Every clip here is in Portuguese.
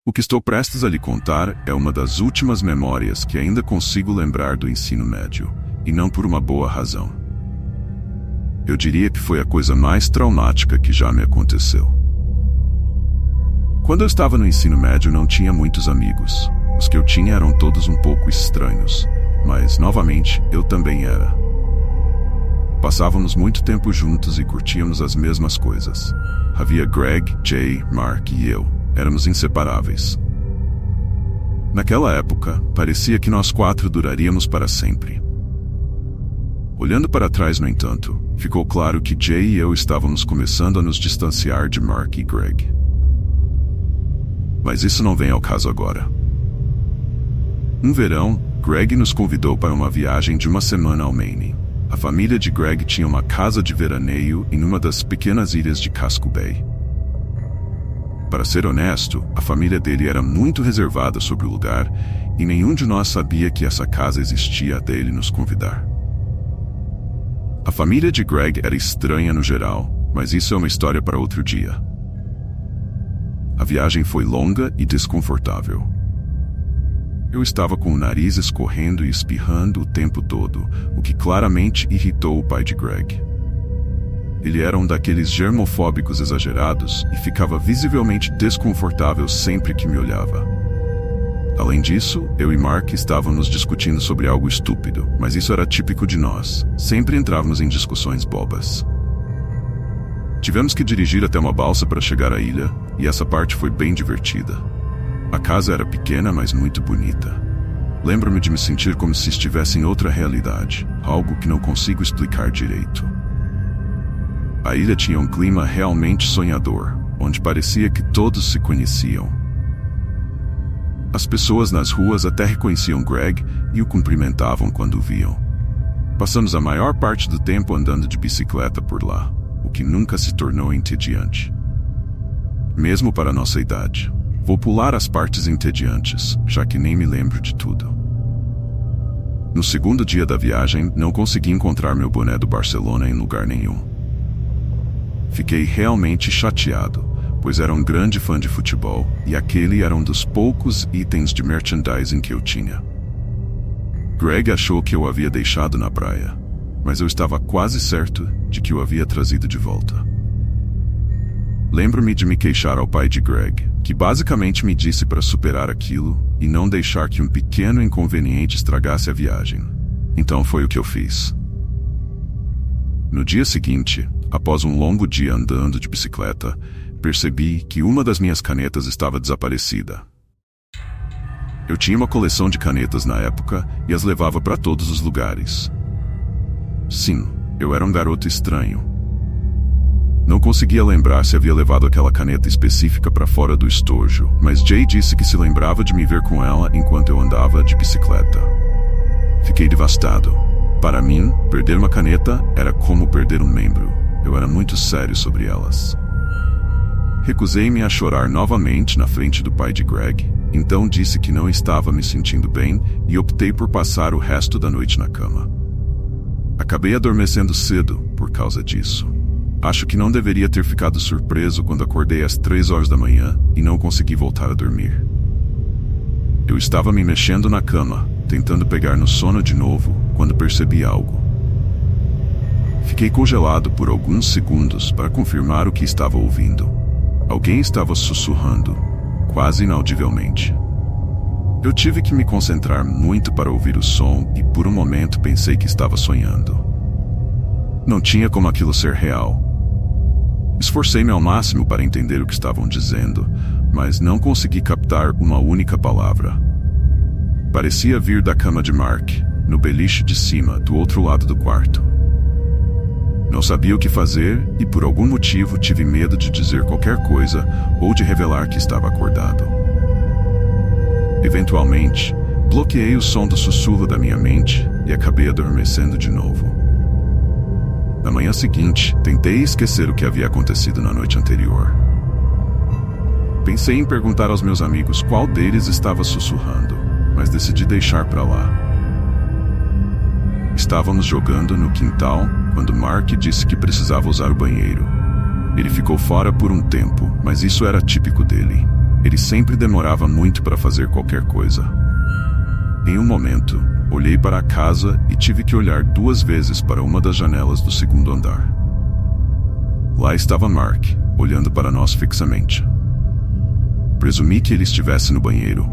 O que estou prestes a lhe contar é uma das últimas memórias que ainda consigo lembrar do ensino médio, e não por uma boa razão. Eu diria que foi a coisa mais traumática que já me aconteceu. Quando eu estava no ensino médio, não tinha muitos amigos. Os que eu tinha eram todos um pouco estranhos, mas, novamente, eu também era. Passávamos muito tempo juntos e curtíamos as mesmas coisas. Havia Greg, Jay, Mark e eu. Éramos inseparáveis. Naquela época, parecia que nós quatro duraríamos para sempre. Olhando para trás, no entanto, ficou claro que Jay e eu estávamos começando a nos distanciar de Mark e Greg. Mas isso não vem ao caso agora. Um verão, Greg nos convidou para uma viagem de uma semana ao Maine. A família de Greg tinha uma casa de veraneio em uma das pequenas ilhas de Casco Bay. Para ser honesto, a família dele era muito reservada sobre o lugar e nenhum de nós sabia que essa casa existia até ele nos convidar. A família de Greg era estranha no geral, mas isso é uma história para outro dia. A viagem foi longa e desconfortável. Eu estava com o nariz escorrendo e espirrando o tempo todo, o que claramente irritou o pai de Greg. Ele era um daqueles germofóbicos exagerados e ficava visivelmente desconfortável sempre que me olhava. Além disso, eu e Mark estávamos discutindo sobre algo estúpido, mas isso era típico de nós. Sempre entrávamos em discussões bobas. Tivemos que dirigir até uma balsa para chegar à ilha, e essa parte foi bem divertida. A casa era pequena, mas muito bonita. Lembro-me de me sentir como se estivesse em outra realidade, algo que não consigo explicar direito. A ilha tinha um clima realmente sonhador, onde parecia que todos se conheciam. As pessoas nas ruas até reconheciam Greg e o cumprimentavam quando o viam. Passamos a maior parte do tempo andando de bicicleta por lá, o que nunca se tornou entediante. Mesmo para nossa idade. Vou pular as partes entediantes, já que nem me lembro de tudo. No segundo dia da viagem, não consegui encontrar meu boné do Barcelona em lugar nenhum. Fiquei realmente chateado, pois era um grande fã de futebol e aquele era um dos poucos itens de merchandising que eu tinha. Greg achou que eu o havia deixado na praia, mas eu estava quase certo de que o havia trazido de volta. Lembro-me de me queixar ao pai de Greg, que basicamente me disse para superar aquilo e não deixar que um pequeno inconveniente estragasse a viagem. Então foi o que eu fiz. No dia seguinte, após um longo dia andando de bicicleta, percebi que uma das minhas canetas estava desaparecida. Eu tinha uma coleção de canetas na época e as levava para todos os lugares. Sim, eu era um garoto estranho. Não conseguia lembrar se havia levado aquela caneta específica para fora do estojo, mas Jay disse que se lembrava de me ver com ela enquanto eu andava de bicicleta. Fiquei devastado. Para mim, perder uma caneta era como perder um membro. Eu era muito sério sobre elas. Recusei-me a chorar novamente na frente do pai de Greg, então disse que não estava me sentindo bem e optei por passar o resto da noite na cama. Acabei adormecendo cedo por causa disso. Acho que não deveria ter ficado surpreso quando acordei às 3 horas da manhã e não consegui voltar a dormir. Eu estava me mexendo na cama, tentando pegar no sono de novo, quando percebi algo. Fiquei congelado por alguns segundos para confirmar o que estava ouvindo. Alguém estava sussurrando, quase inaudivelmente. Eu tive que me concentrar muito para ouvir o som e por um momento pensei que estava sonhando. Não tinha como aquilo ser real. Esforcei-me ao máximo para entender o que estavam dizendo, mas não consegui captar uma única palavra. Parecia vir da cama de Mark, no beliche de cima, do outro lado do quarto. Não sabia o que fazer e por algum motivo tive medo de dizer qualquer coisa ou de revelar que estava acordado. Eventualmente, bloqueei o som do sussurro da minha mente e acabei adormecendo de novo. Na manhã seguinte, tentei esquecer o que havia acontecido na noite anterior. Pensei em perguntar aos meus amigos qual deles estava sussurrando, mas decidi deixar para lá. Estávamos jogando no quintal quando Mark disse que precisava usar o banheiro. Ele ficou fora por um tempo, mas isso era típico dele. Ele sempre demorava muito para fazer qualquer coisa. Em um momento, olhei para a casa e tive que olhar 2 vezes para uma das janelas do 2º andar. Lá estava Mark, olhando para nós fixamente. Presumi que ele estivesse no banheiro.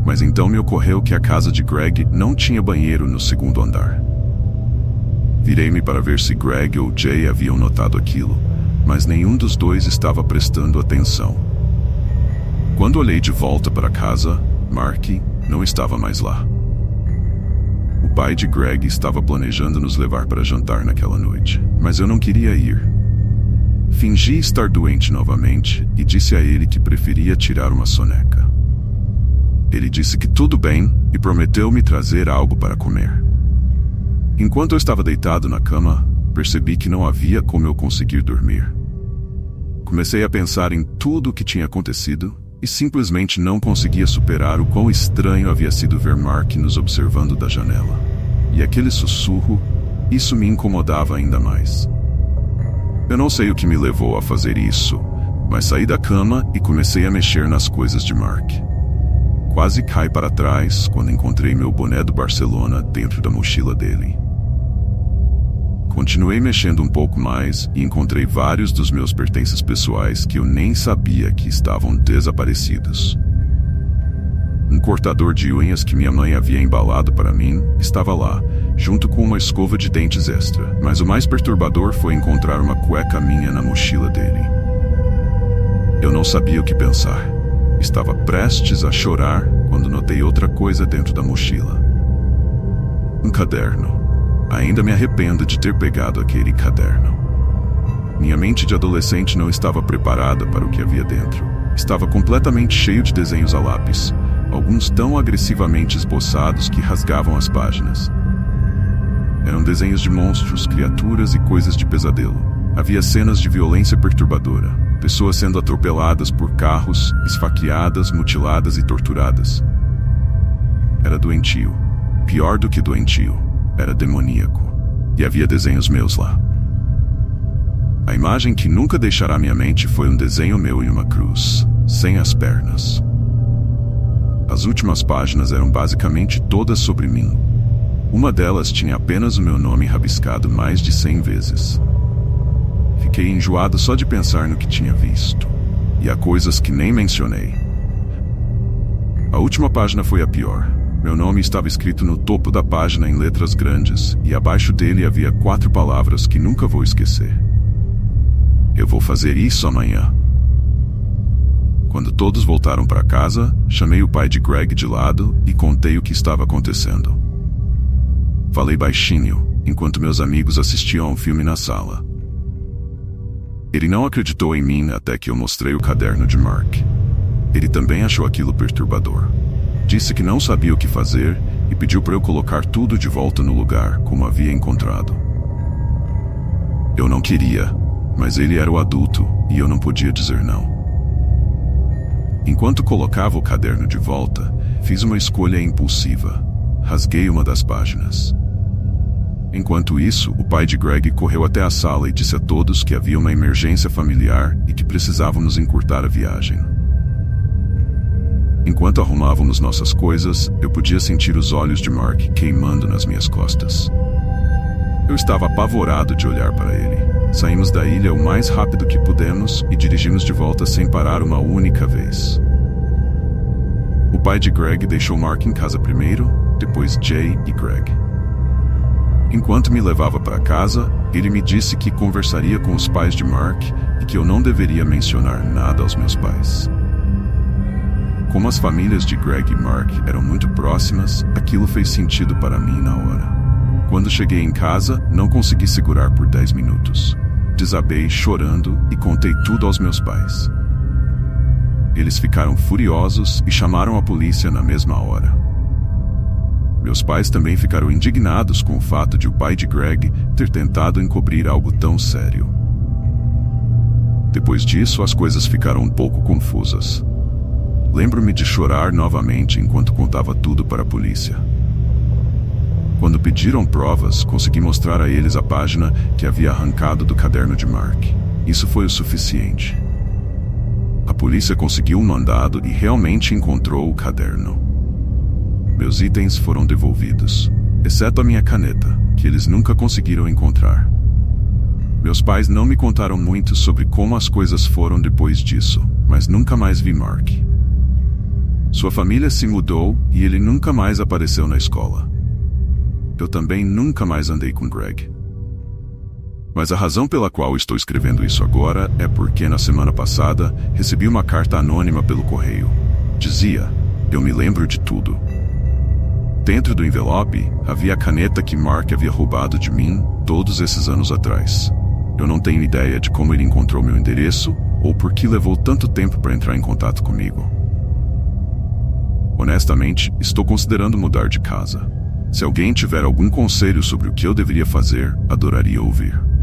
Mas então me ocorreu que a casa de Greg não tinha banheiro no 2º andar. Virei-me para ver se Greg ou Jay haviam notado aquilo, mas nenhum dos dois estava prestando atenção. Quando olhei de volta para casa, Mark não estava mais lá. O pai de Greg estava planejando nos levar para jantar naquela noite, mas eu não queria ir. Fingi estar doente novamente e disse a ele que preferia tirar uma soneca. Ele disse que tudo bem e prometeu me trazer algo para comer. Enquanto eu estava deitado na cama, percebi que não havia como eu conseguir dormir. Comecei a pensar em tudo o que tinha acontecido e simplesmente não conseguia superar o quão estranho havia sido ver Mark nos observando da janela. E aquele sussurro, isso me incomodava ainda mais. Eu não sei o que me levou a fazer isso, mas saí da cama e comecei a mexer nas coisas de Mark. Quase caí para trás quando encontrei meu boné do Barcelona dentro da mochila dele. Continuei mexendo um pouco mais e encontrei vários dos meus pertences pessoais que eu nem sabia que estavam desaparecidos. Um cortador de unhas que minha mãe havia embalado para mim estava lá, junto com uma escova de dentes extra, mas o mais perturbador foi encontrar uma cueca minha na mochila dele. Eu não sabia o que pensar. Estava prestes a chorar quando notei outra coisa dentro da mochila. Um caderno. Ainda me arrependo de ter pegado aquele caderno. Minha mente de adolescente não estava preparada para o que havia dentro. Estava completamente cheio de desenhos a lápis, alguns tão agressivamente esboçados que rasgavam as páginas. Eram desenhos de monstros, criaturas e coisas de pesadelo. Havia cenas de violência perturbadora, pessoas sendo atropeladas por carros, esfaqueadas, mutiladas e torturadas. Era doentio. Pior do que doentio. Era demoníaco. E havia desenhos meus lá. A imagem que nunca deixará minha mente foi um desenho meu em uma cruz, sem as pernas. As últimas páginas eram basicamente todas sobre mim. Uma delas tinha apenas o meu nome rabiscado mais de 100 vezes. Fiquei enjoado só de pensar no que tinha visto. E há coisas que nem mencionei. A última página foi a pior. Meu nome estava escrito no topo da página em letras grandes, e abaixo dele havia 4 palavras que nunca vou esquecer. Eu vou fazer isso amanhã. Quando todos voltaram para casa, chamei o pai de Greg de lado e contei o que estava acontecendo. Falei baixinho, enquanto meus amigos assistiam a um filme na sala. Ele não acreditou em mim até que eu mostrei o caderno de Mark. Ele também achou aquilo perturbador. Disse que não sabia o que fazer e pediu para eu colocar tudo de volta no lugar como havia encontrado. Eu não queria, mas ele era o adulto e eu não podia dizer não. Enquanto colocava o caderno de volta, fiz uma escolha impulsiva. Rasguei uma das páginas. Enquanto isso, o pai de Greg correu até a sala e disse a todos que havia uma emergência familiar e que precisávamos encurtar a viagem. Enquanto arrumávamos nossas coisas, eu podia sentir os olhos de Mark queimando nas minhas costas. Eu estava apavorado de olhar para ele. Saímos da ilha o mais rápido que pudemos e dirigimos de volta sem parar uma única vez. O pai de Greg deixou Mark em casa primeiro, depois Jay e Greg. Enquanto me levava para casa, ele me disse que conversaria com os pais de Mark e que eu não deveria mencionar nada aos meus pais. Como as famílias de Greg e Mark eram muito próximas, aquilo fez sentido para mim na hora. Quando cheguei em casa, não consegui segurar por 10 minutos. Desabei chorando e contei tudo aos meus pais. Eles ficaram furiosos e chamaram a polícia na mesma hora. Meus pais também ficaram indignados com o fato de o pai de Greg ter tentado encobrir algo tão sério. Depois disso, as coisas ficaram um pouco confusas. Lembro-me de chorar novamente enquanto contava tudo para a polícia. Quando pediram provas, consegui mostrar a eles a página que havia arrancado do caderno de Mark. Isso foi o suficiente. A polícia conseguiu um mandado e realmente encontrou o caderno. Meus itens foram devolvidos, exceto a minha caneta, que eles nunca conseguiram encontrar. Meus pais não me contaram muito sobre como as coisas foram depois disso, mas nunca mais vi Mark. Sua família se mudou e ele nunca mais apareceu na escola. Eu também nunca mais andei com Greg. Mas a razão pela qual estou escrevendo isso agora é porque na semana passada recebi uma carta anônima pelo correio. Dizia: "Eu me lembro de tudo." Dentro do envelope havia a caneta que Mark havia roubado de mim todos esses anos atrás. Eu não tenho ideia de como ele encontrou meu endereço ou por que levou tanto tempo para entrar em contato comigo. Honestamente, estou considerando mudar de casa. Se alguém tiver algum conselho sobre o que eu deveria fazer, adoraria ouvir.